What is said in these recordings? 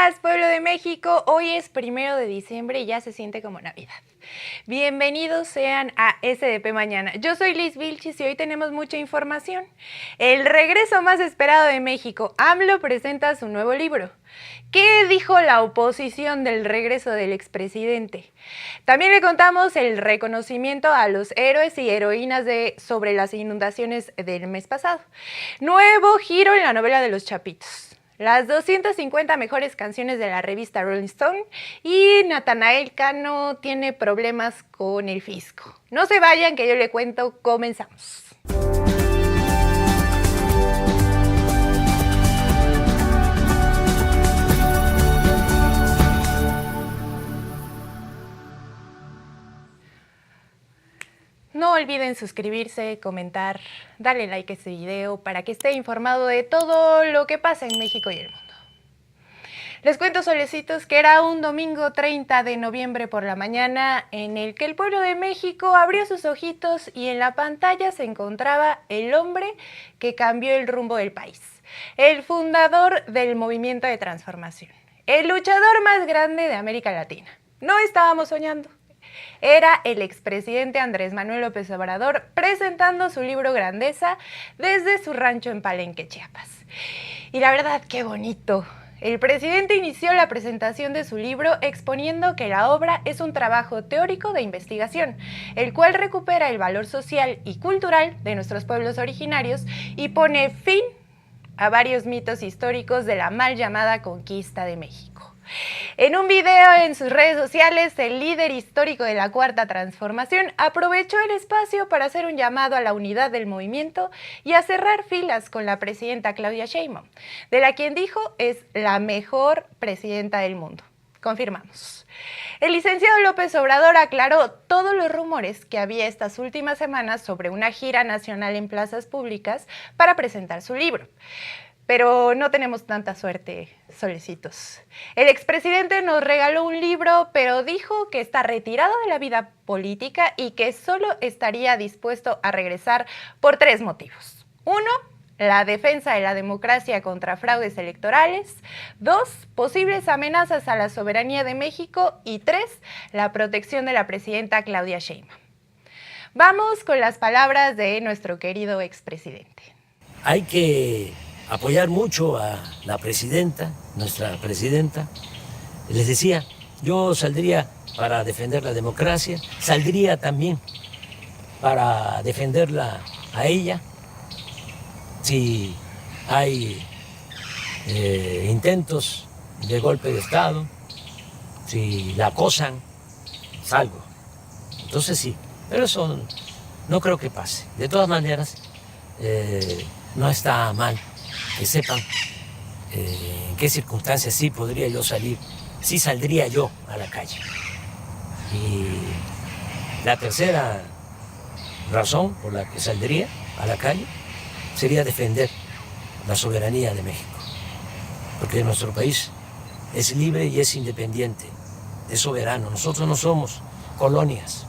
días, pueblo de México. Hoy es 1 de diciembre y ya se siente como Navidad. Bienvenidos sean a SDP Mañana. Yo soy Liz Vilchis y hoy tenemos mucha información. El regreso más esperado de México. AMLO presenta su nuevo libro. ¿Qué dijo la oposición del regreso del expresidente? También le contamos el reconocimiento a los héroes y heroínas sobre las inundaciones del mes pasado. Nuevo giro en la novela de los Chapitos. Las 250 mejores canciones de la revista Rolling Stone y Natanael Cano tiene problemas con el fisco. No se vayan que yo le cuento, comenzamos. No olviden suscribirse, comentar, darle like a este video para que esté informado de todo lo que pasa en México y el mundo. Les cuento, solecitos, que era un domingo 30 de noviembre por la mañana en el que el pueblo de México abrió sus ojitos y en la pantalla se encontraba el hombre que cambió el rumbo del país, el fundador del Movimiento de Transformación, el luchador más grande de América Latina. No estábamos soñando. Era el expresidente Andrés Manuel López Obrador presentando su libro Grandeza desde su rancho en Palenque, Chiapas. Y la verdad, qué bonito. El presidente inició la presentación de su libro exponiendo que la obra es un trabajo teórico de investigación, el cual recupera el valor social y cultural de nuestros pueblos originarios y pone fin a varios mitos históricos de la mal llamada conquista de México. En un video en sus redes sociales, el líder histórico de la Cuarta Transformación aprovechó el espacio para hacer un llamado a la unidad del movimiento y a cerrar filas con la presidenta Claudia Sheinbaum, de la quien dijo es la mejor presidenta del mundo. Confirmamos. El licenciado López Obrador aclaró todos los rumores que había estas últimas semanas sobre una gira nacional en plazas públicas para presentar su libro. Pero no tenemos tanta suerte, solecitos. El expresidente nos regaló un libro, pero dijo que está retirado de la vida política y que solo estaría dispuesto a regresar por 3 motivos. 1, la defensa de la democracia contra fraudes electorales. 2, posibles amenazas a la soberanía de México. Y 3, la protección de la presidenta Claudia Sheinbaum. Vamos con las palabras de nuestro querido expresidente. Hay que apoyar mucho a la presidenta, nuestra presidenta. Les decía, yo saldría para defender la democracia, saldría también para defenderla a ella. Si hay intentos de golpe de Estado, si la acosan, salgo. Entonces sí, pero eso no creo que pase. De todas maneras, no está mal que sepan en qué circunstancias sí podría yo salir, sí saldría yo a la calle. Y la tercera razón por la que saldría a la calle sería defender la soberanía de México, porque nuestro país es libre y es independiente, es soberano. Nosotros no somos colonias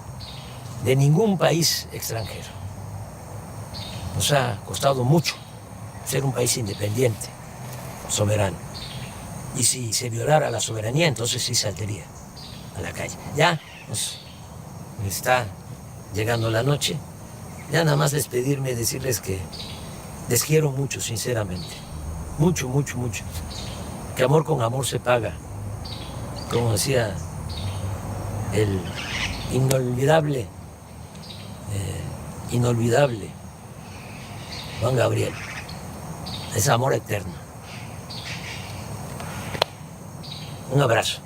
de ningún país extranjero. Nos ha costado mucho ser un país independiente, soberano. Y si se violara la soberanía, entonces sí saldría a la calle. Ya nos está llegando la noche. Ya nada más despedirme y decirles que les quiero mucho, sinceramente. Mucho, mucho, mucho. Que amor con amor se paga. Como decía el inolvidable Juan Gabriel. Es amor eterno. Un abrazo.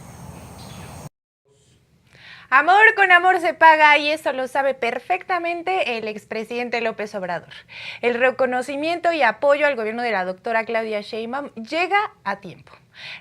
Amor con amor se paga y eso lo sabe perfectamente el expresidente López Obrador. El reconocimiento y apoyo al gobierno de la doctora Claudia Sheinbaum llega a tiempo.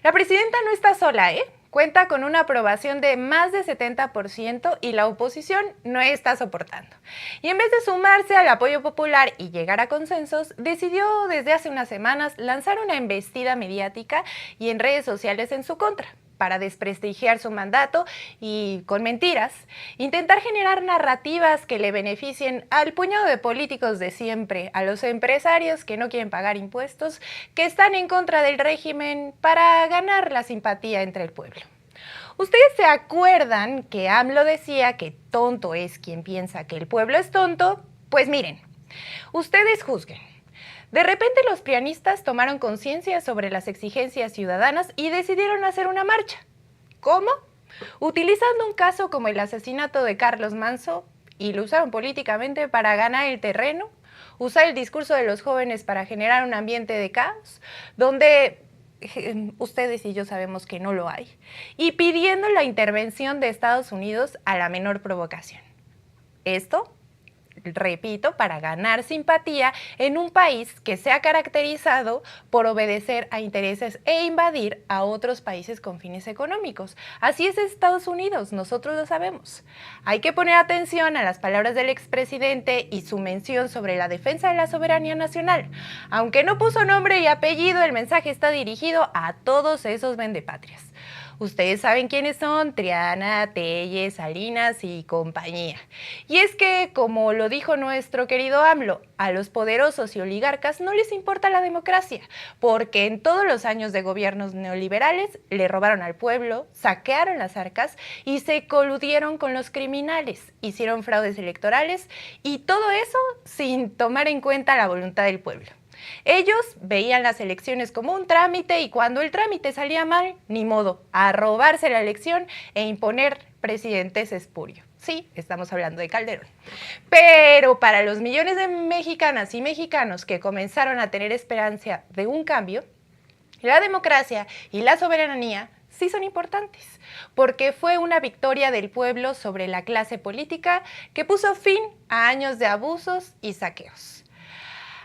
La presidenta no está sola, Cuenta con una aprobación de más de 70% y la oposición no está soportando. Y en vez de sumarse al apoyo popular y llegar a consensos, decidió desde hace unas semanas lanzar una embestida mediática y en redes sociales en su contra. para desprestigiar su mandato y, con mentiras, intentar generar narrativas que le beneficien al puñado de políticos de siempre, a los empresarios que no quieren pagar impuestos, que están en contra del régimen para ganar la simpatía entre el pueblo. ¿Ustedes se acuerdan que AMLO decía que tonto es quien piensa que el pueblo es tonto? Pues miren, ustedes juzguen. De repente los prianistas tomaron conciencia sobre las exigencias ciudadanas y decidieron hacer una marcha. ¿Cómo? Utilizando un caso como el asesinato de Carlos Manso, y lo usaron políticamente para ganar el terreno, usar el discurso de los jóvenes para generar un ambiente de caos, donde ustedes y yo sabemos que no lo hay, y pidiendo la intervención de Estados Unidos a la menor provocación. Esto, repito, para ganar simpatía en un país que se ha caracterizado por obedecer a intereses e invadir a otros países con fines económicos. Así es Estados Unidos, nosotros lo sabemos. Hay que poner atención a las palabras del expresidente y su mención sobre la defensa de la soberanía nacional. Aunque no puso nombre y apellido, el mensaje está dirigido a todos esos vendepatrias. Ustedes saben quiénes son: Triana, Telles, Salinas y compañía. Y es que, como lo dijo nuestro querido AMLO, a los poderosos y oligarcas no les importa la democracia, porque en todos los años de gobiernos neoliberales le robaron al pueblo, saquearon las arcas y se coludieron con los criminales, hicieron fraudes electorales y todo eso sin tomar en cuenta la voluntad del pueblo. Ellos veían las elecciones como un trámite y cuando el trámite salía mal, ni modo, a robarse la elección e imponer presidentes espurios. Sí, estamos hablando de Calderón. Pero para los millones de mexicanas y mexicanos que comenzaron a tener esperanza de un cambio, la democracia y la soberanía sí son importantes, porque fue una victoria del pueblo sobre la clase política que puso fin a años de abusos y saqueos.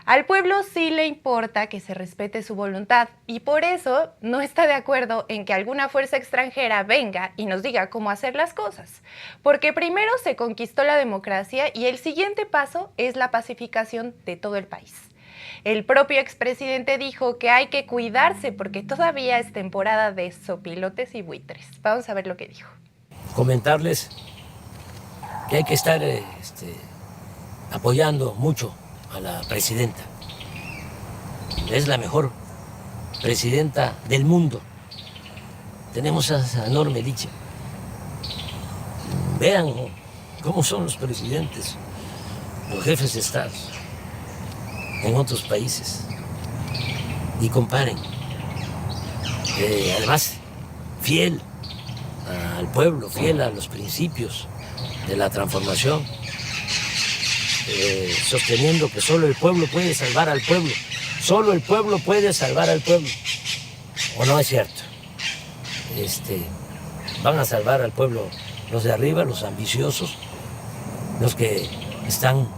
Al pueblo sí le importa que se respete su voluntad y por eso no está de acuerdo en que alguna fuerza extranjera venga y nos diga cómo hacer las cosas. Porque primero se conquistó la democracia y el siguiente paso es la pacificación de todo el país. El propio expresidente dijo que hay que cuidarse porque todavía es temporada de sopilotes y buitres. Vamos a ver lo que dijo. Comentarles que hay que estar apoyando mucho a la presidenta. Es la mejor presidenta del mundo. Tenemos esa enorme dicha. Vean cómo son los presidentes, los jefes de Estado en otros países y comparen. Además, fiel al pueblo, fiel a los principios de la transformación. Sosteniendo que solo el pueblo puede salvar al pueblo. Solo el pueblo puede salvar al pueblo. ¿O no es cierto? Van a salvar al pueblo los de arriba, los ambiciosos, los que están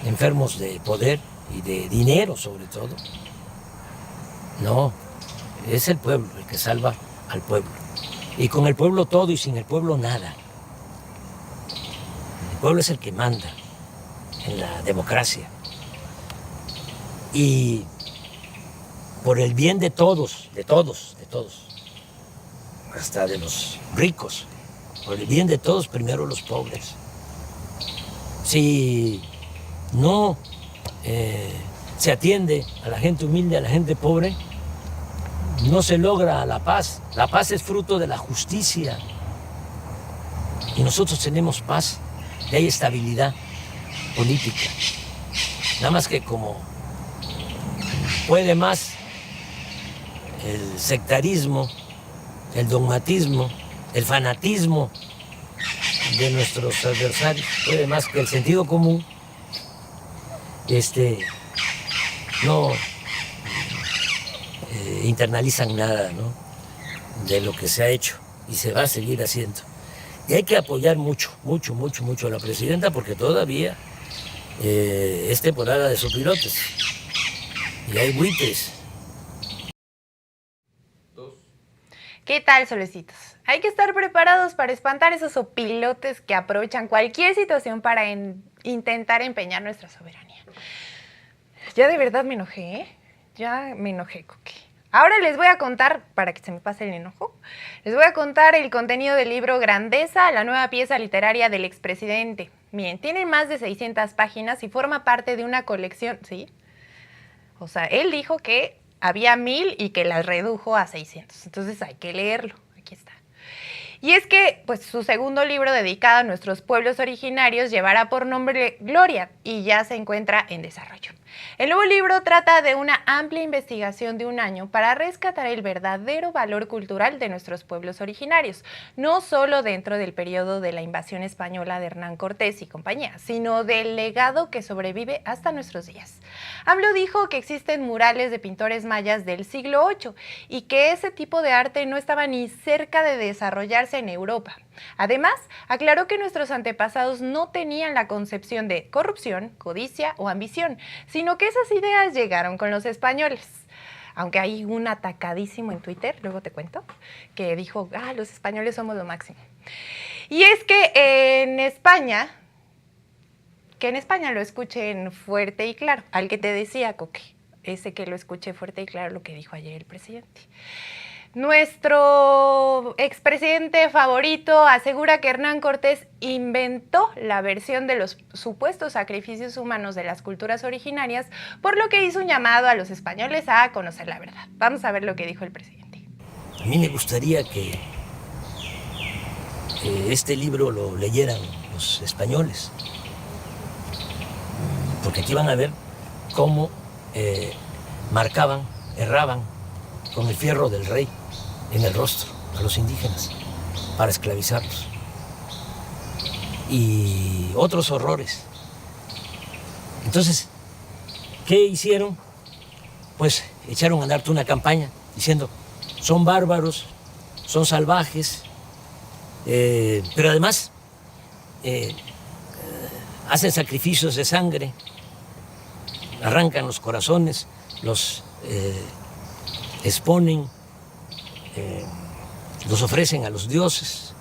enfermos de poder y de dinero sobre todo. No, es el pueblo el que salva al pueblo. Y con el pueblo todo y sin el pueblo nada. El pueblo es el que manda en la democracia. Y por el bien de todos, hasta de los ricos, por el bien de todos, primero los pobres. Si no se atiende a la gente humilde, a la gente pobre, no se logra la paz. La paz es fruto de la justicia. Y nosotros tenemos paz y hay estabilidad política. Nada más que como puede más el sectarismo, el dogmatismo, el fanatismo de nuestros adversarios, puede más que el sentido común, no internalizan nada, ¿no?, de lo que se ha hecho y se va a seguir haciendo. Y hay que apoyar mucho a la presidenta porque todavía es temporada de sopilotes y hay buitres. ¿Qué tal, solecitos? Hay que estar preparados para espantar esos sopilotes que aprovechan cualquier situación para intentar empeñar nuestra soberanía. Ya de verdad me enojé, ¿eh? Ya me enojé, Coque. Ahora les voy a contar, para que se me pase el enojo, les voy a contar el contenido del libro Grandeza, la nueva pieza literaria del expresidente. Miren, tiene más de 600 páginas y forma parte de una colección, ¿sí? O sea, él dijo que había 1000 y que las redujo a 600. Entonces hay que leerlo. Aquí está. Y es que, pues, su segundo libro dedicado a nuestros pueblos originarios llevará por nombre Gloria y ya se encuentra en desarrollo. El nuevo libro trata de una amplia investigación de un año para rescatar el verdadero valor cultural de nuestros pueblos originarios, no solo dentro del periodo de la invasión española de Hernán Cortés y compañía, sino del legado que sobrevive hasta nuestros días. AMLO dijo que existen murales de pintores mayas del siglo VIII y que ese tipo de arte no estaba ni cerca de desarrollarse en Europa. Además, aclaró que nuestros antepasados no tenían la concepción de corrupción, codicia o ambición, sino que esas ideas llegaron con los españoles. Aunque hay un atacadísimo en Twitter, luego te cuento, que dijo, los españoles somos lo máximo. Y es que en España lo escuchen fuerte y claro, al que te decía, Coque, ese que lo escuche fuerte y claro lo que dijo ayer el presidente. Nuestro expresidente favorito asegura que Hernán Cortés inventó la versión de los supuestos sacrificios humanos de las culturas originarias, por lo que hizo un llamado a los españoles a conocer la verdad. Vamos a ver lo que dijo el presidente. A mí me gustaría que este libro lo leyeran los españoles, porque aquí van a ver cómo marcaban, erraban con el fierro del rey en el rostro a los indígenas para esclavizarlos. Y otros horrores. Entonces, ¿qué hicieron? Pues echaron a andar una campaña diciendo, son bárbaros, son salvajes, pero además hacen sacrificios de sangre, arrancan los corazones, los exponen, los ofrecen a los dioses.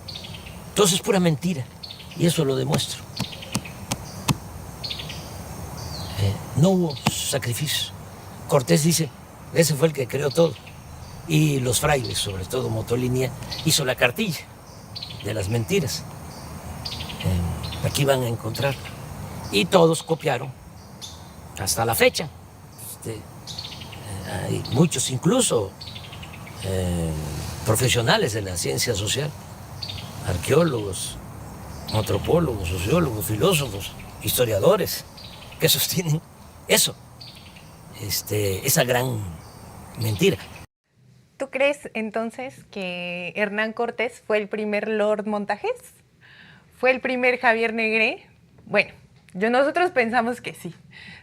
Entonces es pura mentira, y eso lo demuestro. No hubo sacrificio. Cortés dice, ese fue el que creó todo. Y los frailes, sobre todo Motolinia, hizo la cartilla de las mentiras. Aquí van a encontrarla. Y todos copiaron hasta la fecha. Hay muchos, incluso profesionales de la ciencia social, arqueólogos, antropólogos, sociólogos, filósofos, historiadores, que sostienen eso, esa gran mentira. ¿Tú crees entonces que Hernán Cortés fue el primer Lord Montajes? ¿Fue el primer Javier Negré? Bueno, nosotros pensamos que sí.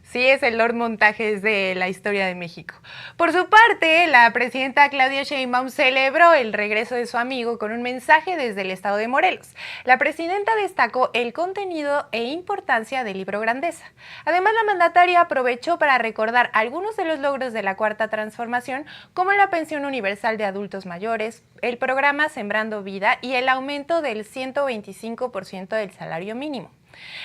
Sí es el Lord Montajes de la historia de México. Por su parte, la presidenta Claudia Sheinbaum celebró el regreso de su amigo con un mensaje desde el estado de Morelos. La presidenta destacó el contenido e importancia del libro Grandeza. Además, la mandataria aprovechó para recordar algunos de los logros de la Cuarta Transformación, como la pensión universal de adultos mayores, el programa Sembrando Vida y el aumento del 125% del salario mínimo.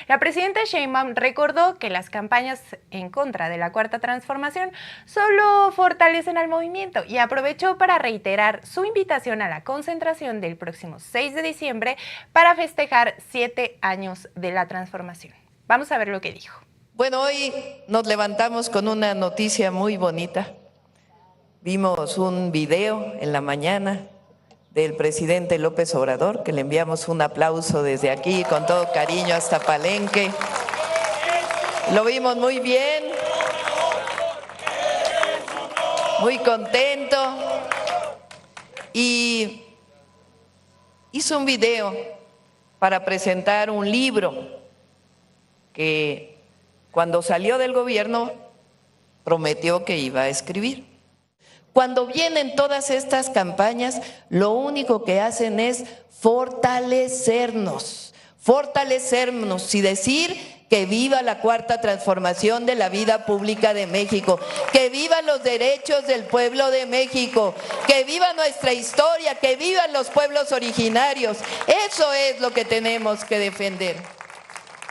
La presidenta Sheinbaum recordó que las campañas en contra de la Cuarta Transformación solo fortalecen al movimiento y aprovechó para reiterar su invitación a la concentración del próximo 6 de diciembre para festejar 7 años de la transformación. Vamos a ver lo que dijo. Bueno, hoy nos levantamos con una noticia muy bonita. Vimos un video en la mañana del presidente López Obrador, que le enviamos un aplauso desde aquí con todo cariño hasta Palenque. Lo vimos muy bien, muy contento, y hizo un video para presentar un libro que cuando salió del gobierno prometió que iba a escribir. Cuando vienen todas estas campañas, lo único que hacen es fortalecernos y decir que viva la Cuarta Transformación de la vida pública de México, que vivan los derechos del pueblo de México, que viva nuestra historia, que vivan los pueblos originarios. Eso es lo que tenemos que defender.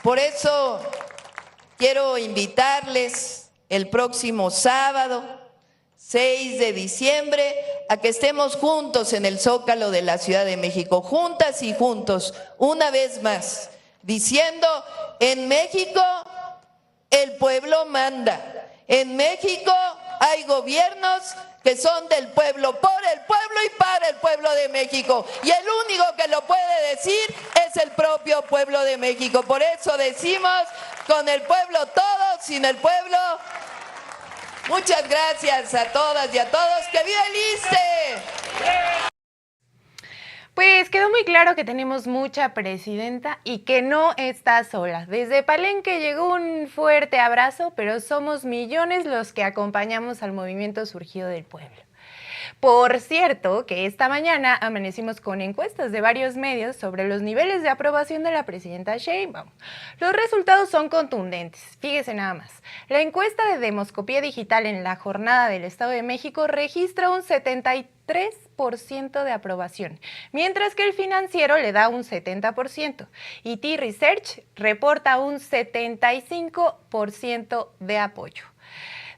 Por eso quiero invitarles el próximo sábado, 6 de diciembre a que estemos juntos en el Zócalo de la Ciudad de México, juntas y juntos, una vez más, diciendo: en México el pueblo manda, en México hay gobiernos que son del pueblo, por el pueblo y para el pueblo de México. Y el único que lo puede decir es el propio pueblo de México. Por eso decimos: con el pueblo todo, sin el pueblo. Muchas gracias a todas y a todos. ¡Que viva el ISSSTE! Pues quedó muy claro que tenemos mucha presidenta y que no está sola. Desde Palenque llegó un fuerte abrazo, pero somos millones los que acompañamos al movimiento surgido del pueblo. Por cierto, que esta mañana amanecimos con encuestas de varios medios sobre los niveles de aprobación de la presidenta Sheinbaum. Los resultados son contundentes. Fíjese nada más. La encuesta de Demoscopía Digital en la jornada del Estado de México registra un 73% de aprobación, mientras que el Financiero le da un 70% y T-Research reporta un 75% de apoyo.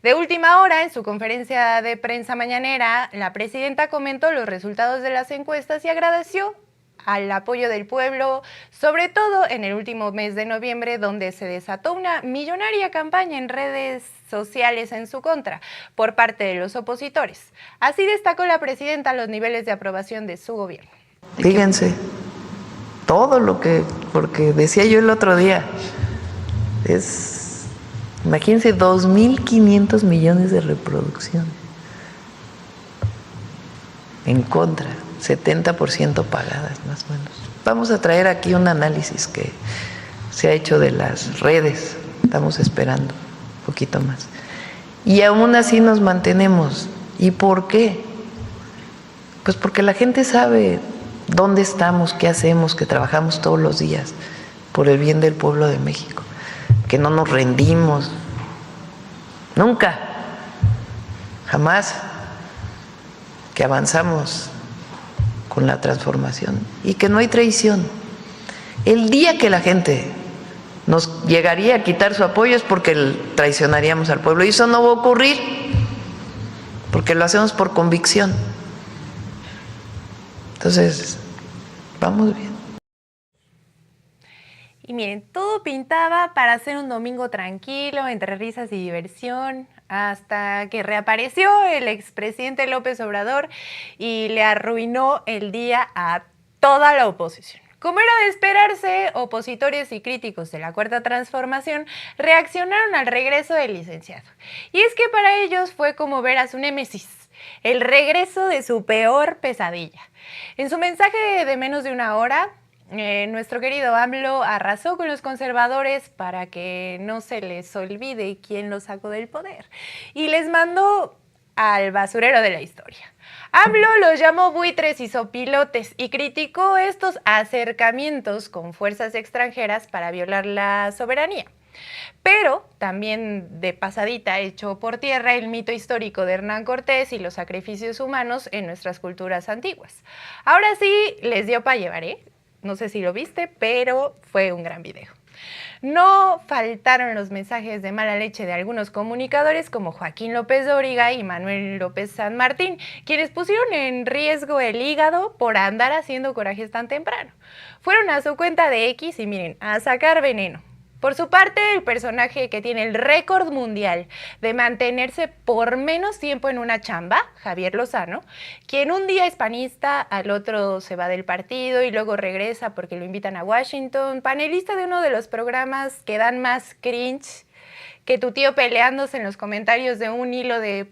De última hora, en su conferencia de prensa mañanera, la presidenta comentó los resultados de las encuestas y agradeció al apoyo del pueblo, sobre todo en el último mes de noviembre, donde se desató una millonaria campaña en redes sociales en su contra por parte de los opositores. Así destacó la presidenta los niveles de aprobación de su gobierno. Fíjense, todo lo que, porque decía yo el otro día, imagínense, 2.500 millones de reproducción en contra, 70% pagadas más o menos. Vamos a traer aquí un análisis que se ha hecho de las redes, estamos esperando un poquito más. Y aún así nos mantenemos. ¿Y por qué? Pues porque la gente sabe dónde estamos, qué hacemos, que trabajamos todos los días por el bien del pueblo de México, que no nos rendimos, nunca, jamás, que avanzamos con la transformación y que no hay traición. El día que la gente nos llegaría a quitar su apoyo es porque traicionaríamos al pueblo, y eso no va a ocurrir porque lo hacemos por convicción. Entonces, vamos bien. Y miren, todo pintaba para hacer un domingo tranquilo, entre risas y diversión, hasta que reapareció el expresidente López Obrador y le arruinó el día a toda la oposición. Como era de esperarse, opositores y críticos de la Cuarta Transformación reaccionaron al regreso del licenciado. Y es que para ellos fue como ver a su némesis, el regreso de su peor pesadilla. En su mensaje de menos de una hora, nuestro querido AMLO arrasó con los conservadores para que no se les olvide quién los sacó del poder y les mandó al basurero de la historia. AMLO los llamó buitres y sopilotes y criticó estos acercamientos con fuerzas extranjeras para violar la soberanía. Pero también de pasadita echó por tierra el mito histórico de Hernán Cortés y los sacrificios humanos en nuestras culturas antiguas. Ahora sí les dio para llevar, ¿eh? No sé si lo viste, pero fue un gran video. No faltaron los mensajes de mala leche de algunos comunicadores como Joaquín López Dóriga y Manuel López San Martín, quienes pusieron en riesgo el hígado por andar haciendo corajes tan temprano. Fueron a su cuenta de X y miren, a sacar veneno. Por su parte, el personaje que tiene el récord mundial de mantenerse por menos tiempo en una chamba, Javier Lozano, quien un día es panista, al otro se va del partido y luego regresa porque lo invitan a Washington, panelista de uno de los programas que dan más cringe que tu tío peleándose en los comentarios de un hilo de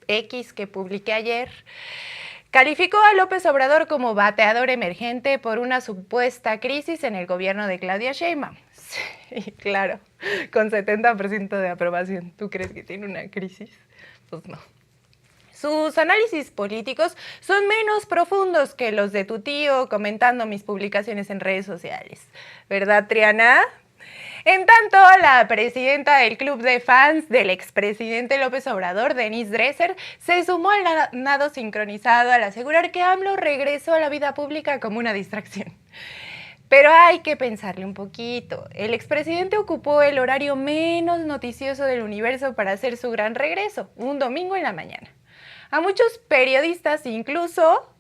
X que publiqué ayer, calificó a López Obrador como bateador emergente por una supuesta crisis en el gobierno de Claudia Sheinbaum. Sí, claro, con 70% de aprobación. ¿Tú crees que tiene una crisis? Pues no. Sus análisis políticos son menos profundos que los de tu tío comentando mis publicaciones en redes sociales. ¿Verdad, Triana? En tanto, la presidenta del club de fans del expresidente López Obrador, Denise Dresser, se sumó al nado sincronizado al asegurar que AMLO regresó a la vida pública como una distracción. Pero hay que pensarle un poquito. El expresidente ocupó el horario menos noticioso del universo para hacer su gran regreso, un domingo en la mañana. A muchos periodistas incluso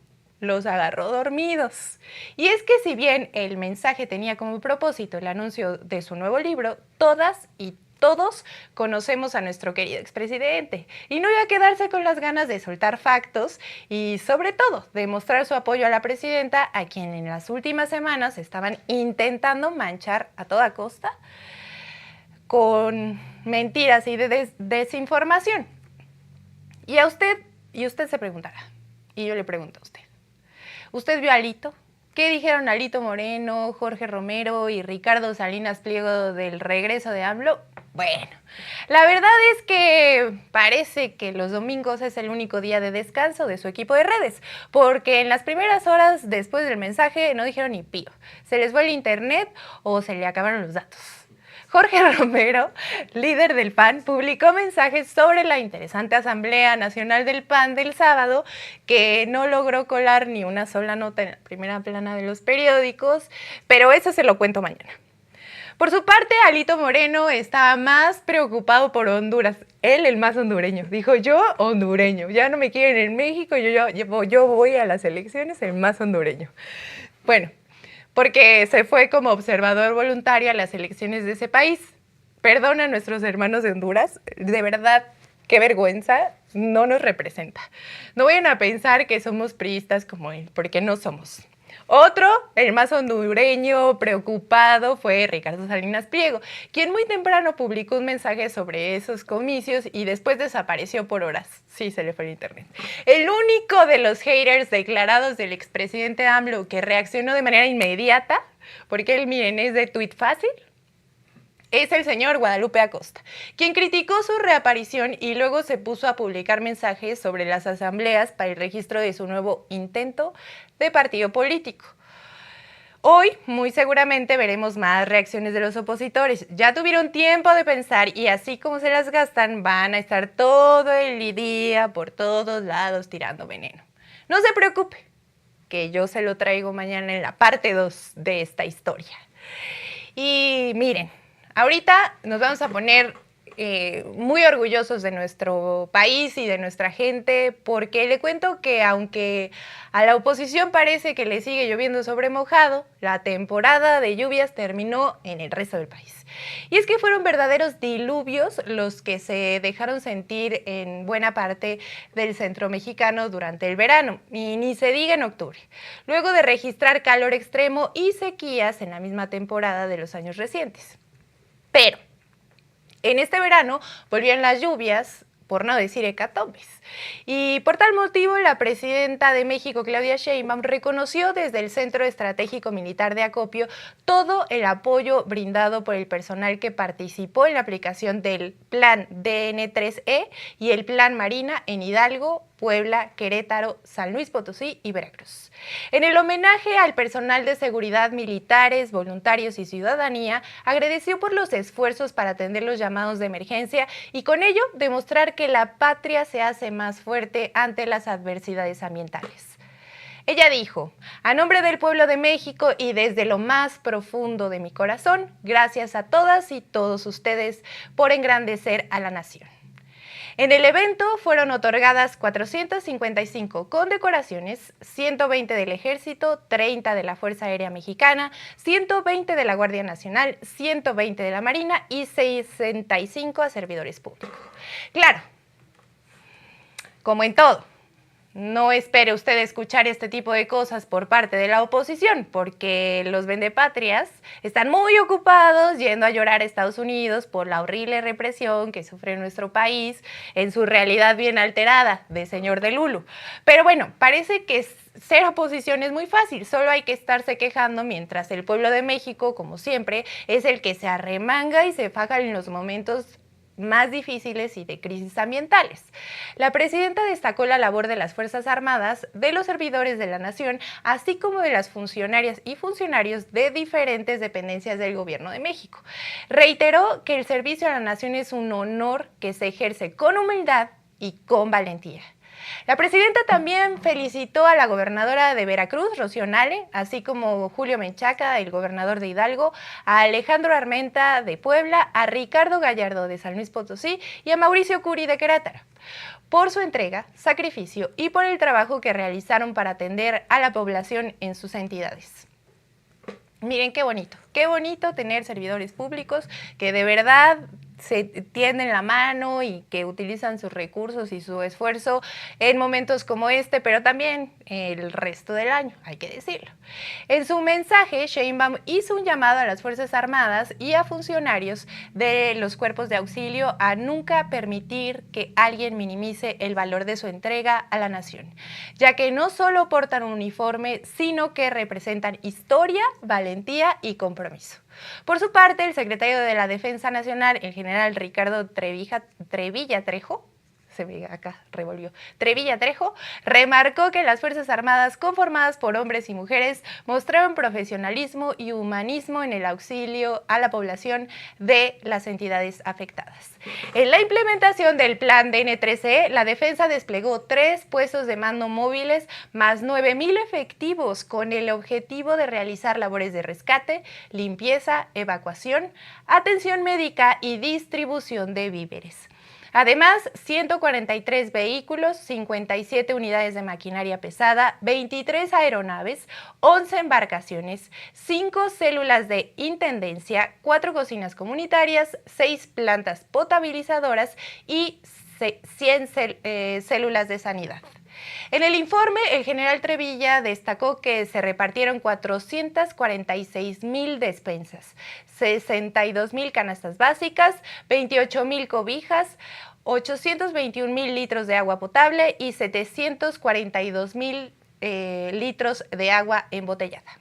los agarró dormidos. Y es que si bien el mensaje tenía como propósito el anuncio de su nuevo libro, todas y todos conocemos a nuestro querido expresidente y no iba a quedarse con las ganas de soltar factos y sobre todo demostrar su apoyo a la presidenta, a quien en las últimas semanas estaban intentando manchar a toda costa con mentiras y desinformación. Y usted se preguntará, y yo le pregunto a usted, ¿usted vio a Alito? ¿Qué dijeron Alito Moreno, Jorge Romero y Ricardo Salinas Pliego del regreso de AMLO? Bueno, la verdad es que parece que los domingos es el único día de descanso de su equipo de redes, porque en las primeras horas después del mensaje no dijeron ni pío. Se les fue el internet o se le acabaron los datos. Jorge Romero, líder del PAN, publicó mensajes sobre la interesante Asamblea Nacional del PAN del sábado, que no logró colar ni una sola nota en la primera plana de los periódicos, pero eso se lo cuento mañana. Por su parte, Alito Moreno estaba más preocupado por Honduras. Él, el más hondureño. Dijo, yo hondureño, ya no me quieren en México, yo voy a las elecciones, el más hondureño. Bueno, porque se fue como observador voluntario a las elecciones de ese país. Perdona a nuestros hermanos de Honduras, de verdad, qué vergüenza, no nos representa. No vayan a pensar que somos priistas como él, porque no somos. Otro, el más hondureño preocupado, fue Ricardo Salinas Pliego, quien muy temprano publicó un mensaje sobre esos comicios y después desapareció por horas. Sí, se le fue el internet. El único de los haters declarados del expresidente AMLO que reaccionó de manera inmediata, porque él, miren, es de tuit fácil, es el señor Guadalupe Acosta, quien criticó su reaparición y luego se puso a publicar mensajes sobre las asambleas para el registro de su nuevo intento de partido político. Hoy, muy seguramente, veremos más reacciones de los opositores. Ya tuvieron tiempo de pensar y así como se las gastan, van a estar todo el día por todos lados tirando veneno. No se preocupe, que yo se lo traigo mañana en la parte 2 de esta historia. Y miren, ahorita nos vamos a poner muy orgullosos de nuestro país y de nuestra gente, porque le cuento que aunque a la oposición parece que le sigue lloviendo sobre mojado, la temporada de lluvias terminó en el resto del país. Y es que fueron verdaderos diluvios los que se dejaron sentir en buena parte del centro mexicano durante el verano, y ni se diga en octubre, luego de registrar calor extremo y sequías en la misma temporada de los años recientes. Pero en este verano volvieron las lluvias, por no decir hecatombes. Y por tal motivo, la presidenta de México, Claudia Sheinbaum, reconoció desde el Centro Estratégico Militar de Acopio todo el apoyo brindado por el personal que participó en la aplicación del Plan DN3E y el Plan Marina en Hidalgo, Puebla, Querétaro, San Luis Potosí y Veracruz. En el homenaje al personal de seguridad, militares, voluntarios y ciudadanía, agradeció por los esfuerzos para atender los llamados de emergencia y con ello demostrar que la patria se hace más fuerte ante las adversidades ambientales. Ella dijo, a nombre del pueblo de México y desde lo más profundo de mi corazón, gracias a todas y todos ustedes por engrandecer a la nación. En el evento fueron otorgadas 455 condecoraciones, 120 del Ejército, 30 de la Fuerza Aérea Mexicana, 120 de la Guardia Nacional, 120 de la Marina y 65 a servidores públicos. Claro, como en todo, no espere usted escuchar este tipo de cosas por parte de la oposición, porque los vendepatrias están muy ocupados yendo a llorar a Estados Unidos por la horrible represión que sufre nuestro país en su realidad bien alterada de señor de Lulu. Pero bueno, parece que ser oposición es muy fácil, solo hay que estarse quejando mientras el pueblo de México, como siempre, es el que se arremanga y se faja en los momentos más difíciles y de crisis ambientales. La presidenta destacó la labor de las Fuerzas Armadas, de los servidores de la nación, así como de las funcionarias y funcionarios de diferentes dependencias del Gobierno de México. Reiteró que el servicio a la nación es un honor que se ejerce con humildad y con valentía. La presidenta también felicitó a la gobernadora de Veracruz, Rocío Nale, así como Julio Menchaca, el gobernador de Hidalgo, a Alejandro Armenta de Puebla, a Ricardo Gallardo de San Luis Potosí y a Mauricio Curi de Querétaro, por su entrega, sacrificio y por el trabajo que realizaron para atender a la población en sus entidades. Miren qué bonito tener servidores públicos que de verdad se tienden la mano y que utilizan sus recursos y su esfuerzo en momentos como este, pero también el resto del año, hay que decirlo. En su mensaje, Sheinbaum hizo un llamado a las Fuerzas Armadas y a funcionarios de los cuerpos de auxilio a nunca permitir que alguien minimice el valor de su entrega a la nación, ya que no solo portan un uniforme, sino que representan historia, valentía y compromiso. Por su parte, el secretario de la Defensa Nacional, el general Ricardo Trevilla Trejo, remarcó que las Fuerzas Armadas, conformadas por hombres y mujeres, mostraron profesionalismo y humanismo en el auxilio a la población de las entidades afectadas. En la implementación del plan DN3E, la Defensa desplegó 3 puestos de mando móviles más 9,000 efectivos con el objetivo de realizar labores de rescate, limpieza, evacuación, atención médica y distribución de víveres. Además, 143 vehículos, 57 unidades de maquinaria pesada, 23 aeronaves, 11 embarcaciones, 5 células de intendencia, 4 cocinas comunitarias, 6 plantas potabilizadoras y 100 células de sanidad. En el informe, el general Trevilla destacó que se repartieron 446,000 despensas, 62,000 canastas básicas, 28,000 cobijas, 821,000 litros de agua potable y 742,000 litros de agua embotellada.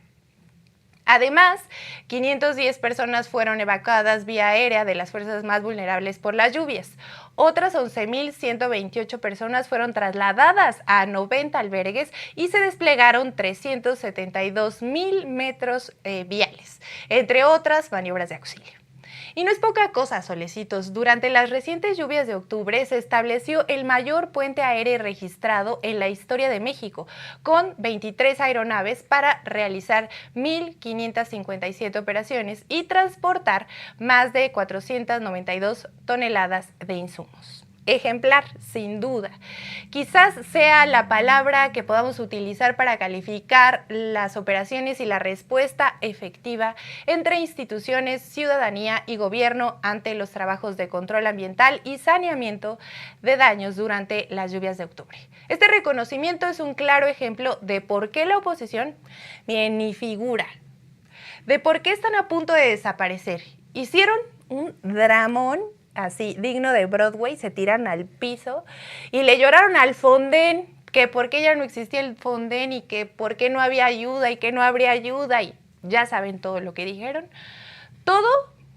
Además, 510 personas fueron evacuadas vía aérea de las fuerzas más vulnerables por las lluvias. Otras 11,128 personas fueron trasladadas a 90 albergues y se desplegaron 372,000 metros viales, entre otras maniobras de auxilio. Y no es poca cosa, solecitos. Durante las recientes lluvias de octubre se estableció el mayor puente aéreo registrado en la historia de México, con 23 aeronaves para realizar 1,557 operaciones y transportar más de 492 toneladas de insumos. Ejemplar, sin duda. Quizás sea la palabra que podamos utilizar para calificar las operaciones y la respuesta efectiva entre instituciones, ciudadanía y gobierno ante los trabajos de control ambiental y saneamiento de daños durante las lluvias de octubre. Este reconocimiento es un claro ejemplo de por qué la oposición ni figura, de por qué están a punto de desaparecer. Hicieron un dramón así, digno de Broadway, se tiran al piso y le lloraron al Fonden que por qué ya no existía el Fonden y que por qué no había ayuda y que no habría ayuda y ya saben todo lo que dijeron. Todo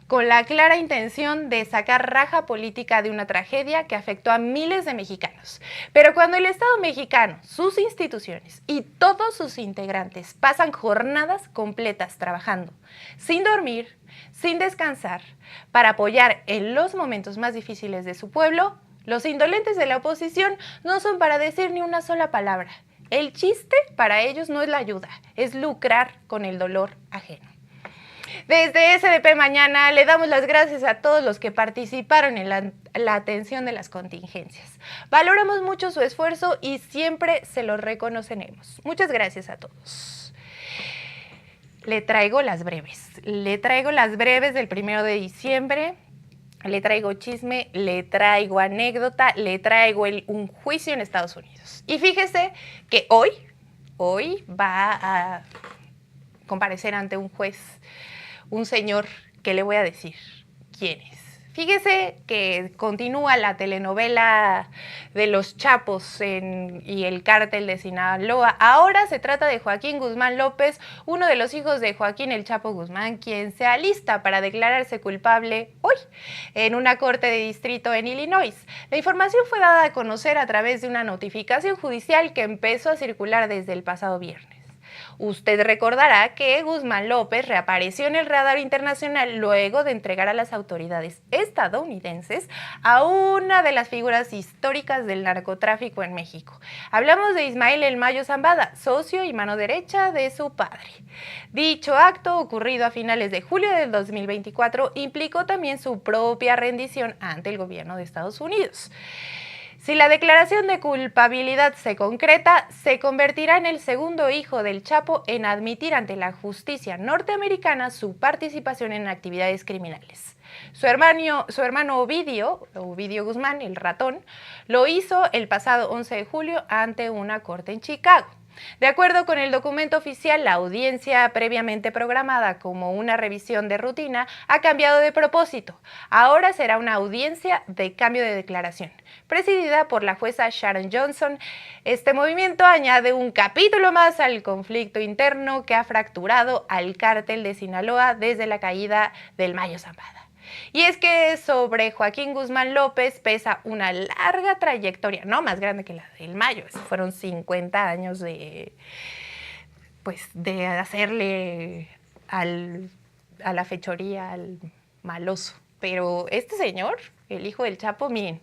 con la clara intención de sacar raja política de una tragedia que afectó a miles de mexicanos. Pero cuando el Estado mexicano, sus instituciones y todos sus integrantes pasan jornadas completas trabajando, sin dormir, sin descansar, para apoyar en los momentos más difíciles de su pueblo, los indolentes de la oposición no son para decir ni una sola palabra. El chiste para ellos no es la ayuda, es lucrar con el dolor ajeno. Desde SDP Mañana le damos las gracias a todos los que participaron en la atención de las contingencias. Valoramos mucho su esfuerzo y siempre se los reconoceremos. Muchas gracias a todos. Le traigo las breves. Le traigo las breves del 1 de diciembre. Le traigo chisme, le traigo anécdota, le traigo un juicio en Estados Unidos. Y fíjese que hoy va a comparecer ante un juez un señor que le voy a decir quién es. Fíjese que continúa la telenovela de los Chapos y el cártel de Sinaloa. Ahora se trata de Joaquín Guzmán López, uno de los hijos de Joaquín El Chapo Guzmán, quien se alista para declararse culpable hoy en una corte de distrito en Illinois. La información fue dada a conocer a través de una notificación judicial que empezó a circular desde el pasado viernes. Usted recordará que Guzmán López reapareció en el radar internacional luego de entregar a las autoridades estadounidenses a una de las figuras históricas del narcotráfico en México. Hablamos de Ismael El Mayo Zambada, socio y mano derecha de su padre. Dicho acto, ocurrido a finales de julio del 2024, implicó también su propia rendición ante el gobierno de Estados Unidos. Si la declaración de culpabilidad se concreta, se convertirá en el segundo hijo del Chapo en admitir ante la justicia norteamericana su participación en actividades criminales. Su hermano Ovidio Guzmán, el ratón, lo hizo el pasado 11 de julio ante una corte en Chicago. De acuerdo con el documento oficial, la audiencia previamente programada como una revisión de rutina ha cambiado de propósito. Ahora será una audiencia de cambio de declaración, presidida por la jueza Sharon Johnson. Este movimiento añade un capítulo más al conflicto interno que ha fracturado al cártel de Sinaloa desde la caída del Mayo Zambada. Y es que sobre Joaquín Guzmán López pesa una larga trayectoria, no más grande que la del Mayo. Fueron 50 años de hacerle a la fechoría, al maloso. Pero este señor, el hijo del Chapo, miren,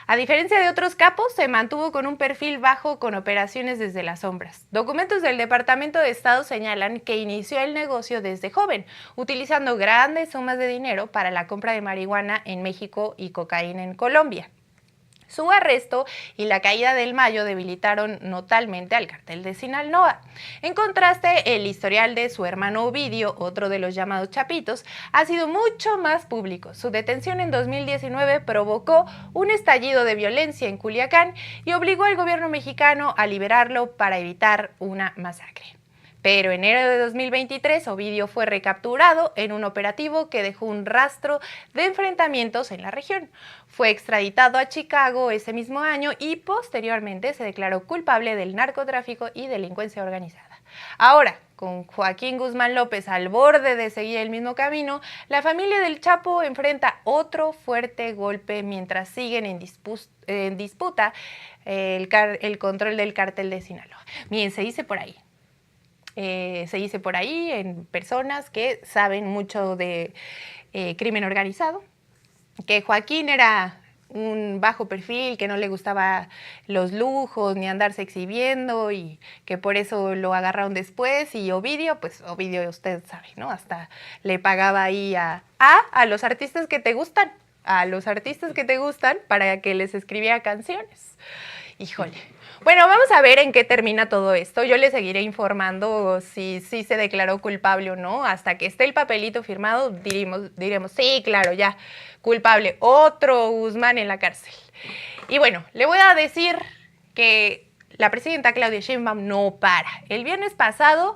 a diferencia de otros capos, se mantuvo con un perfil bajo con operaciones desde las sombras. Documentos del Departamento de Estado señalan que inició el negocio desde joven, utilizando grandes sumas de dinero para la compra de marihuana en México y cocaína en Colombia. Su arresto y la caída del Mayo debilitaron notablemente al cártel de Sinaloa. En contraste, el historial de su hermano Ovidio, otro de los llamados Chapitos, ha sido mucho más público. Su detención en 2019 provocó un estallido de violencia en Culiacán y obligó al gobierno mexicano a liberarlo para evitar una masacre. Pero en enero de 2023, Ovidio fue recapturado en un operativo que dejó un rastro de enfrentamientos en la región. Fue extraditado a Chicago ese mismo año y posteriormente se declaró culpable del narcotráfico y delincuencia organizada. Ahora, con Joaquín Guzmán López al borde de seguir el mismo camino, la familia del Chapo enfrenta otro fuerte golpe mientras siguen en disputa el control del cártel de Sinaloa. Miren, se dice por ahí en personas que saben mucho de crimen organizado, que Joaquín era un bajo perfil, que no le gustaba los lujos ni andarse exhibiendo y que por eso lo agarraron después. Y Ovidio, pues Ovidio usted sabe, ¿no? Hasta le pagaba ahí a los artistas que te gustan, para que les escribiera canciones. Híjole. Bueno, vamos a ver en qué termina todo esto. Yo les seguiré informando si se declaró culpable o no. Hasta que esté el papelito firmado, diremos, sí, claro, ya, culpable. Otro Guzmán en la cárcel. Y bueno, le voy a decir que la presidenta Claudia Sheinbaum no para. El viernes pasado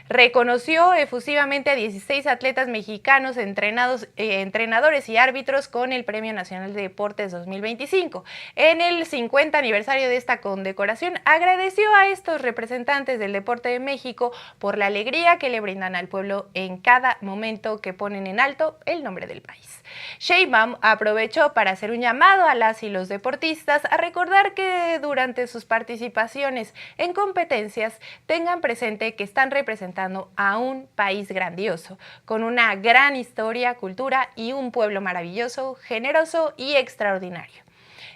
reconoció efusivamente a 16 atletas mexicanos, entrenadores y árbitros con el Premio Nacional de Deportes 2025. En el 50 aniversario de esta condecoración, agradeció a estos representantes del deporte de México por la alegría que le brindan al pueblo en cada momento que ponen en alto el nombre del país. Sheinbaum aprovechó para hacer un llamado a las y los deportistas a recordar que durante sus participaciones en competencias tengan presente que están representando a un país grandioso, con una gran historia, cultura y un pueblo maravilloso, generoso y extraordinario.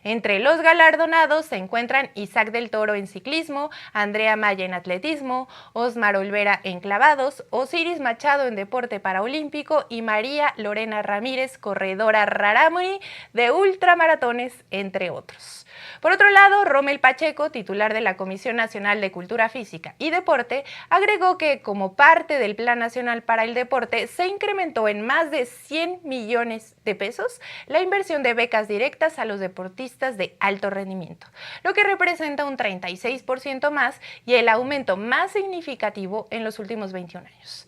Entre los galardonados se encuentran Isaac del Toro en ciclismo, Andrea Maya en atletismo, Osmar Olvera en clavados, Osiris Machado en deporte paraolímpico y María Lorena Ramírez, corredora rarámuri de ultramaratones, entre otros. Por otro lado, Rommel Pacheco, titular de la Comisión Nacional de Cultura Física y Deporte, agregó que como parte del Plan Nacional para el Deporte se incrementó en más de 100 millones de pesos la inversión de becas directas a los deportistas de alto rendimiento, lo que representa un 36% más y el aumento más significativo en los últimos 21 años.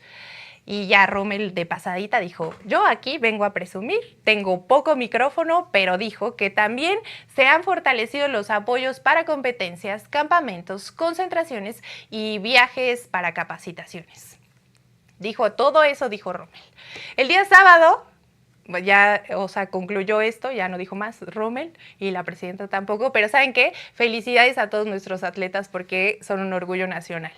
Y ya Rommel de pasadita dijo, yo aquí vengo a presumir, tengo poco micrófono, pero dijo que también se han fortalecido los apoyos para competencias, campamentos, concentraciones y viajes para capacitaciones. Dijo todo eso, dijo Rommel. El día sábado, concluyó esto, ya no dijo más Rommel y la presidenta tampoco, pero ¿saben qué? Felicidades a todos nuestros atletas porque son un orgullo nacional.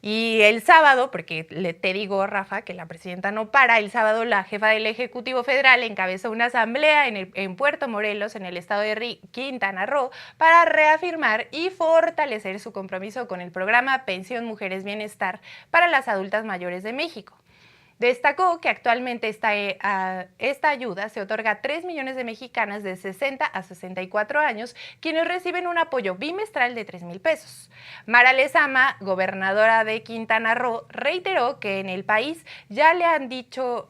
Y el sábado, porque te digo, Rafa, que la presidenta no para, el sábado la jefa del Ejecutivo Federal encabezó una asamblea en Puerto Morelos, en el estado de Quintana Roo, para reafirmar y fortalecer su compromiso con el programa Pensión Mujeres Bienestar para las adultas mayores de México. Destacó que actualmente esta ayuda se otorga a 3 millones de mexicanas de 60 a 64 años, quienes reciben un apoyo bimestral de 3,000 pesos. Mara Lezama, gobernadora de Quintana Roo, reiteró que en el país ya le ha dicho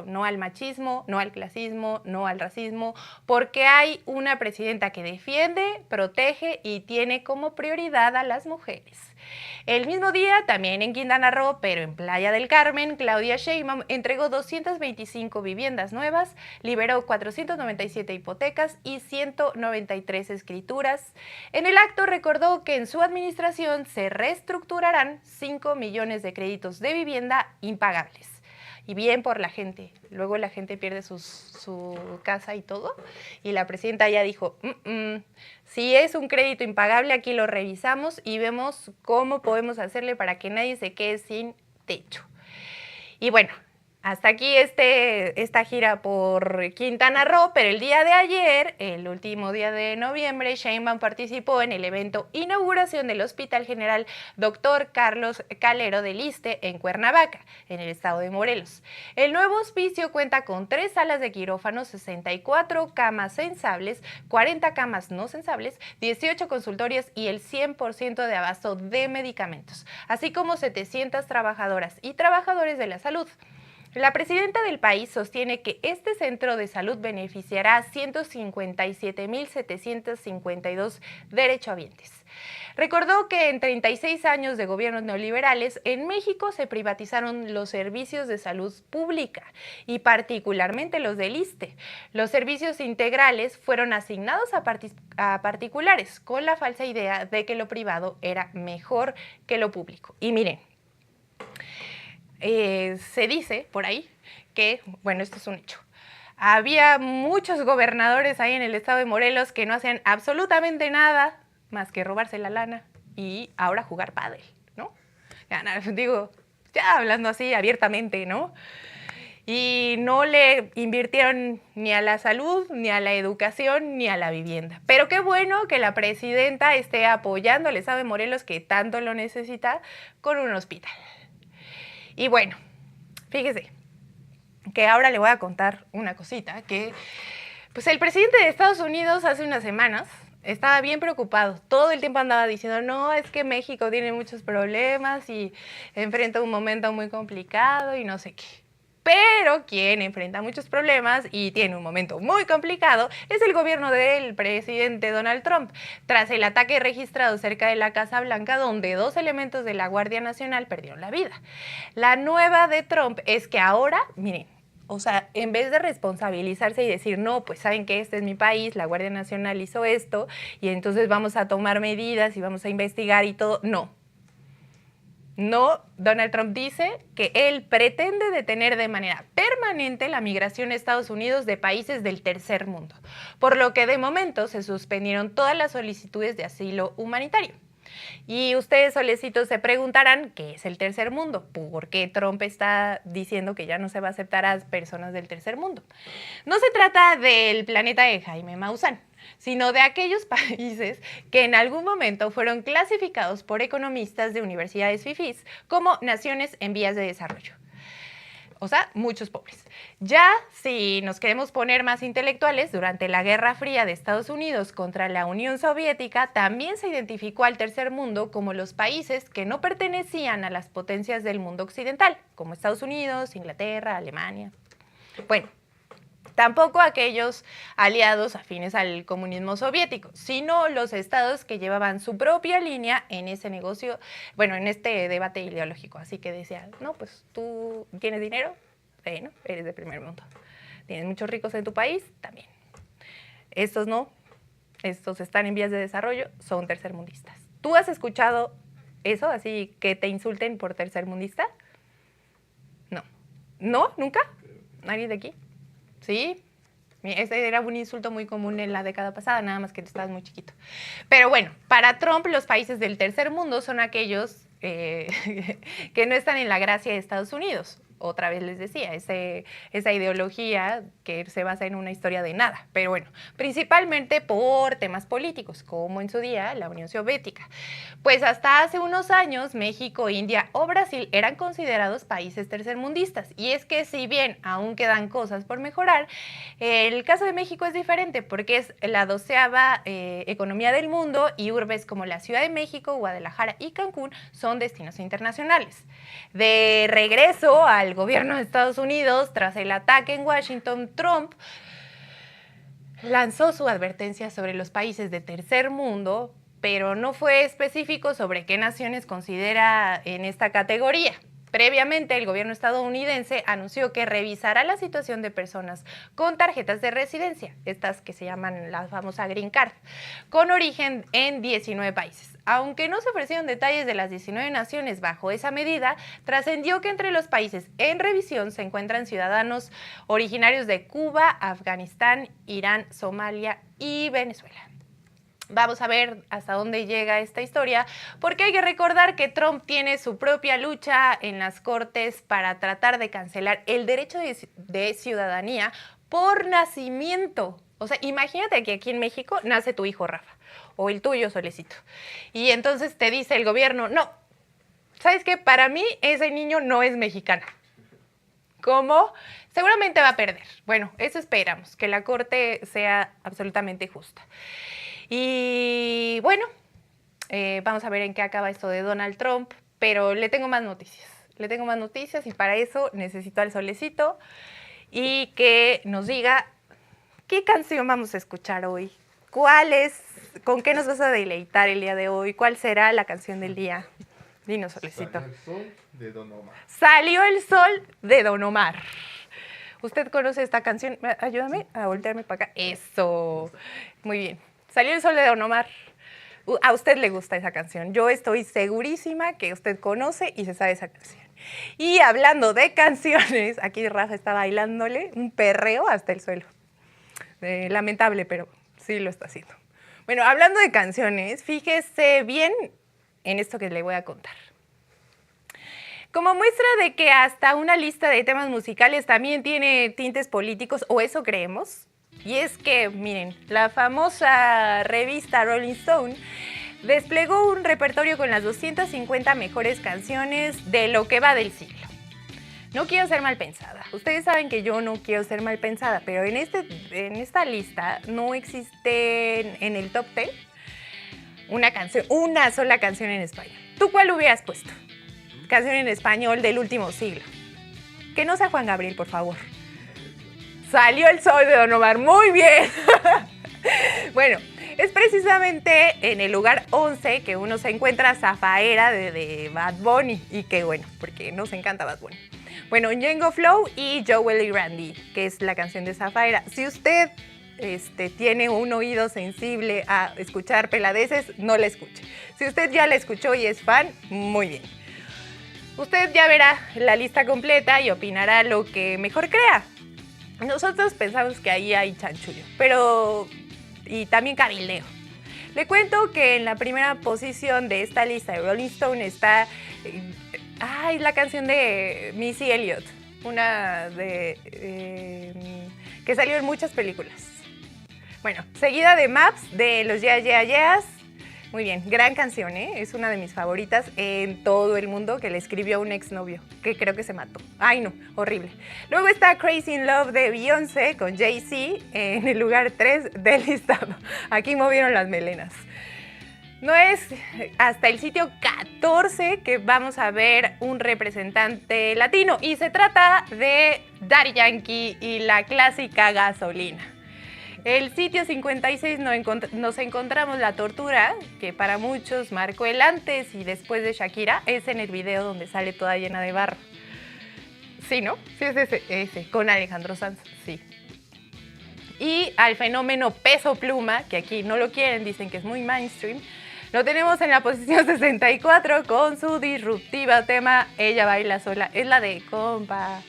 no al machismo, no al clasismo, no al racismo, porque hay una presidenta que defiende, protege y tiene como prioridad a las mujeres. El mismo día, también en Quintana Roo, pero en Playa del Carmen, Claudia Sheinbaum entregó 225 viviendas nuevas, liberó 497 hipotecas y 193 escrituras. En el acto recordó que en su administración se reestructurarán 5 millones de créditos de vivienda impagables. Y bien por la gente. Luego la gente pierde su casa y todo. Y la presidenta ya dijo, si es un crédito impagable, aquí lo revisamos y vemos cómo podemos hacerle para que nadie se quede sin techo. Y bueno, hasta aquí esta gira por Quintana Roo, pero el día de ayer, el último día de noviembre, Sheinbaum participó en el evento inauguración del Hospital General Dr. Carlos Calero del Iste en Cuernavaca, en el estado de Morelos. El nuevo hospicio cuenta con 3 salas de quirófano, 64 camas sensables, 40 camas no sensables, 18 consultorios y el 100% de abasto de medicamentos, así como 700 trabajadoras y trabajadores de la salud. La presidenta del país sostiene que este centro de salud beneficiará a 157,752 derechohabientes. Recordó que en 36 años de gobiernos neoliberales, en México se privatizaron los servicios de salud pública y particularmente los del ISSSTE. Los servicios integrales fueron asignados a particulares con la falsa idea de que lo privado era mejor que lo público. Y miren, se dice por ahí que, bueno, esto es un hecho, había muchos gobernadores ahí en el estado de Morelos que no hacían absolutamente nada más que robarse la lana y ahora jugar pádel, ¿no? Digo, ya hablando así abiertamente, ¿no? Y no le invirtieron ni a la salud, ni a la educación, ni a la vivienda. Pero qué bueno que la presidenta esté apoyando al estado de Morelos, que tanto lo necesita, con un hospital. Y bueno, fíjese que ahora le voy a contar una cosita, que pues el presidente de Estados Unidos hace unas semanas estaba bien preocupado. Todo el tiempo andaba diciendo, no, es que México tiene muchos problemas y enfrenta un momento muy complicado y no sé qué. Pero quien enfrenta muchos problemas y tiene un momento muy complicado es el gobierno del presidente Donald Trump, tras el ataque registrado cerca de la Casa Blanca, donde 2 elementos de la Guardia Nacional perdieron la vida. La nueva de Trump es que ahora, miren, o sea, en vez de responsabilizarse y decir, no, pues saben que este es mi país, la Guardia Nacional hizo esto y entonces vamos a tomar medidas y vamos a investigar y todo, no. No, Donald Trump dice que él pretende detener de manera permanente la migración a Estados Unidos de países del tercer mundo, por lo que de momento se suspendieron todas las solicitudes de asilo humanitario. Y ustedes, solecitos, se preguntarán qué es el tercer mundo, por qué Trump está diciendo que ya no se va a aceptar a personas del tercer mundo. No se trata del planeta de Jaime Maussan, sino de aquellos países que en algún momento fueron clasificados por economistas de universidades fifís como naciones en vías de desarrollo. O sea, muchos pobres. Ya si nos queremos poner más intelectuales, durante la Guerra Fría de Estados Unidos contra la Unión Soviética, también se identificó al tercer mundo como los países que no pertenecían a las potencias del mundo occidental, como Estados Unidos, Inglaterra, Alemania. Bueno, tampoco aquellos aliados afines al comunismo soviético, sino los estados que llevaban su propia línea en ese negocio, bueno, en este debate ideológico. Así que decían, no, pues tú tienes dinero, bueno, eres de primer mundo. Tienes muchos ricos en tu país, también. Estos no, estos están en vías de desarrollo, son tercermundistas. ¿Tú has escuchado eso, así que te insulten por tercermundista? No. ¿No? ¿Nunca? ¿Nadie de aquí? Sí, ese era un insulto muy común en la década pasada, nada más que tú estabas muy chiquito. Pero bueno, para Trump los países del tercer mundo son aquellos que no están en la gracia de Estados Unidos. Otra vez les decía, esa ideología que se basa en una historia de nada, pero bueno, principalmente por temas políticos, como en su día la Unión Soviética. Pues hasta hace unos años, México, India o Brasil eran considerados países tercermundistas, y es que si bien aún quedan cosas por mejorar, el caso de México es diferente porque es la 12ª economía del mundo y urbes como la Ciudad de México, Guadalajara y Cancún son destinos internacionales. De regreso al gobierno de Estados Unidos, tras el ataque en Washington, Trump lanzó su advertencia sobre los países de tercer mundo, pero no fue específico sobre qué naciones considera en esta categoría. Previamente, el gobierno estadounidense anunció que revisará la situación de personas con tarjetas de residencia, estas que se llaman la famosa Green Card, con origen en 19 países. Aunque no se ofrecieron detalles de las 19 naciones bajo esa medida, trascendió que entre los países en revisión se encuentran ciudadanos originarios de Cuba, Afganistán, Irán, Somalia y Venezuela. Vamos a ver hasta dónde llega esta historia, porque hay que recordar que Trump tiene su propia lucha en las cortes para tratar de cancelar el derecho de ciudadanía por nacimiento. O sea, imagínate que aquí en México nace tu hijo Rafa, o el tuyo Solecito, y entonces te dice el gobierno, no, ¿sabes qué? Para mí ese niño no es mexicano. ¿Cómo? Seguramente va a perder. Bueno, eso esperamos, que la corte sea absolutamente justa. Y bueno, vamos a ver en qué acaba esto de Donald Trump, pero le tengo más noticias. Le tengo más noticias y para eso necesito al Solecito y que nos diga qué canción vamos a escuchar hoy. ¿Cuál es? ¿Con qué nos vas a deleitar el día de hoy? ¿Cuál será la canción del día? Dinos, Solecito. Salió el sol de Don Omar. Salió el sol de Don Omar. ¿Usted conoce esta canción? Ayúdame a voltearme para acá. Eso. Muy bien. Salió el sol de Don Omar. A usted le gusta esa canción. Yo estoy segurísima que usted conoce y se sabe esa canción. Y hablando de canciones, aquí Rafa está bailándole un perreo hasta el suelo. Lamentable, pero sí lo está haciendo. Bueno, hablando de canciones, fíjese bien en esto que le voy a contar. Como muestra de que hasta una lista de temas musicales también tiene tintes políticos, o eso creemos. Y es que, miren, la famosa revista Rolling Stone desplegó un repertorio con las 250 mejores canciones de lo que va del siglo. No quiero ser mal pensada. Ustedes saben que yo no quiero ser mal pensada, pero en esta lista no existe en el top 10 una sola canción en español. ¿Tú cuál hubieras puesto? Canción en español del último siglo. Que no sea Juan Gabriel, por favor. Salió el sol de Don Omar. Muy bien. Bueno, es precisamente en el lugar 11 que uno se encuentra Zafaera de Bad Bunny. Y que bueno, porque nos encanta Bad Bunny. Bueno, Django Flow y Joel y Randy, que es la canción de Zafaera. Si usted tiene un oído sensible a escuchar peladeces, no la escuche. Si usted ya la escuchó y es fan, muy bien. Usted ya verá la lista completa y opinará lo que mejor crea. Nosotros pensamos que ahí hay chanchullo, y también cabildeo. Le cuento que en la primera posición de esta lista de Rolling Stone está la canción de Missy Elliott, una que salió en muchas películas. Bueno, seguida de Maps de los Yeah Yeah Yeahs. Muy bien, gran canción, ¿eh? Es una de mis favoritas en todo el mundo, que le escribió a un exnovio, que creo que se mató. Ay, no, horrible. Luego está Crazy in Love de Beyoncé con Jay-Z en el lugar 3 del listado. Aquí movieron las melenas. No es hasta el sitio 14 que vamos a ver un representante latino, y se trata de Daddy Yankee y la clásica Gasolina. El sitio 56 nos encontramos La Tortura, que para muchos marcó el antes y después de Shakira. Es en el video donde sale toda llena de barro. Sí, ¿no? Sí, es ese, con Alejandro Sanz, sí. Y al fenómeno Peso Pluma, que aquí no lo quieren, dicen que es muy mainstream, lo tenemos en la posición 64 con su disruptiva tema Ella Baila Sola. Es la de compa,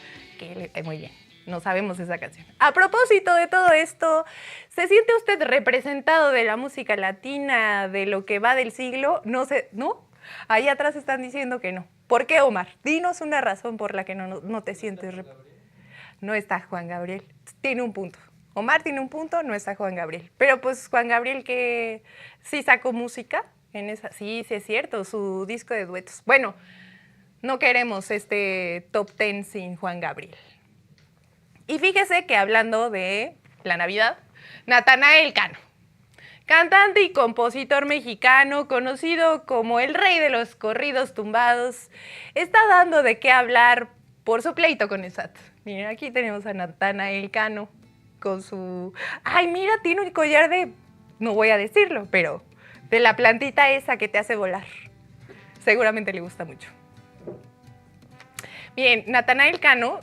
muy bien. No sabemos esa canción. A propósito de todo esto, ¿se siente usted representado de la música latina, de lo que va del siglo? No sé, ¿no? Ahí atrás están diciendo que no. ¿Por qué, Omar? Dinos una razón por la que no te sientes... No está Juan Gabriel. Tiene un punto. Omar tiene un punto, no está Juan Gabriel. Pero pues Juan Gabriel que sí sacó música en esa... Sí, sí es cierto, su disco de duetos. Bueno, no queremos este top 10 sin Juan Gabriel. Y fíjese que hablando de la Navidad, Natanael Cano, cantante y compositor mexicano, conocido como el rey de los corridos tumbados, está dando de qué hablar por su pleito con el SAT. Miren, aquí tenemos a Natanael Cano con su... Ay, mira, tiene un collar de... No voy a decirlo, pero de la plantita esa que te hace volar. Seguramente le gusta mucho. Bien, Natanael Cano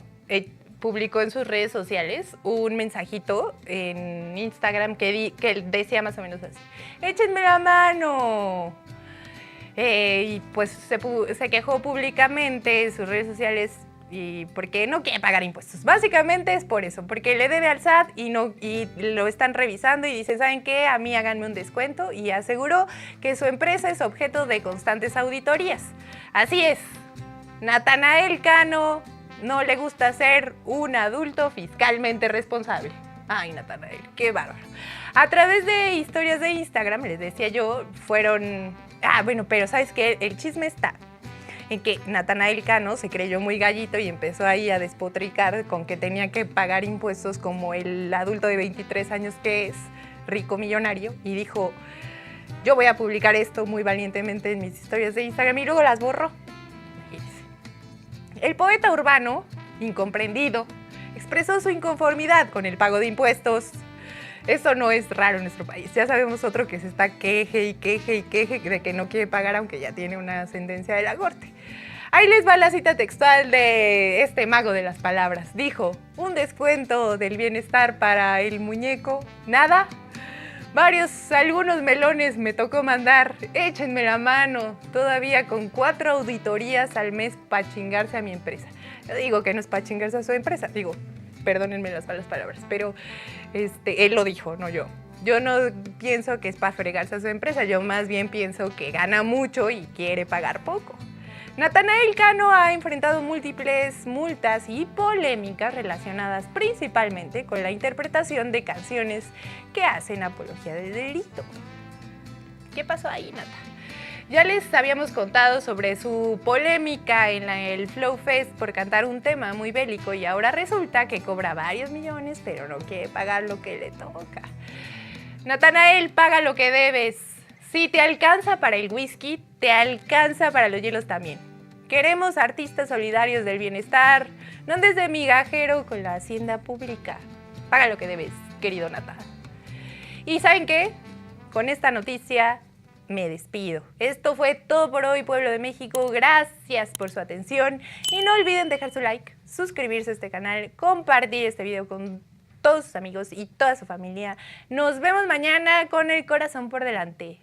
publicó en sus redes sociales un mensajito en Instagram que decía más o menos así: échenme la mano. Y pues se quejó públicamente en sus redes sociales y porque no quiere pagar impuestos. Básicamente es por eso, porque le debe al SAT y lo están revisando y dice, ¿saben qué? A mí háganme un descuento, y aseguró que su empresa es objeto de constantes auditorías. Así es, Natanael Cano no le gusta ser un adulto fiscalmente responsable. Ay, Natanael, qué bárbaro. A través de historias de Instagram, les decía yo, fueron... bueno, pero ¿sabes qué? El chisme está en que Natanael Cano se creyó muy gallito y empezó ahí a despotricar con que tenía que pagar impuestos como el adulto de 23 años que es, rico millonario, y dijo, yo voy a publicar esto muy valientemente en mis historias de Instagram, y luego las borró. El poeta urbano, incomprendido, expresó su inconformidad con el pago de impuestos. Eso no es raro en nuestro país. Ya sabemos otro que se está queje de que no quiere pagar aunque ya tiene una sentencia de la corte. Ahí les va la cita textual de este mago de las palabras. Dijo, un descuento del bienestar para el muñeco, nada. Algunos melones me tocó mandar, échenme la mano, todavía con 4 auditorías al mes para chingarse a mi empresa. Yo digo que no es para chingarse a su empresa, perdónenme las malas palabras, pero él lo dijo, no yo. Yo no pienso que es para fregarse a su empresa, yo más bien pienso que gana mucho y quiere pagar poco. Natanael Cano ha enfrentado múltiples multas y polémicas relacionadas principalmente con la interpretación de canciones que hacen apología del delito. ¿Qué pasó ahí, Nata? Ya les habíamos contado sobre su polémica en el Flow Fest por cantar un tema muy bélico y ahora resulta que cobra varios millones, pero no quiere pagar lo que le toca. Natanael, paga lo que debes. Si te alcanza para el whisky, te alcanza para los hielos también. Queremos artistas solidarios del bienestar, no andes de migajero con la hacienda pública. Paga lo que debes, querido Nata. ¿Y saben qué? Con esta noticia me despido. Esto fue todo por hoy, pueblo de México. Gracias por su atención y no olviden dejar su like, suscribirse a este canal, compartir este video con todos sus amigos y toda su familia. Nos vemos mañana con el corazón por delante.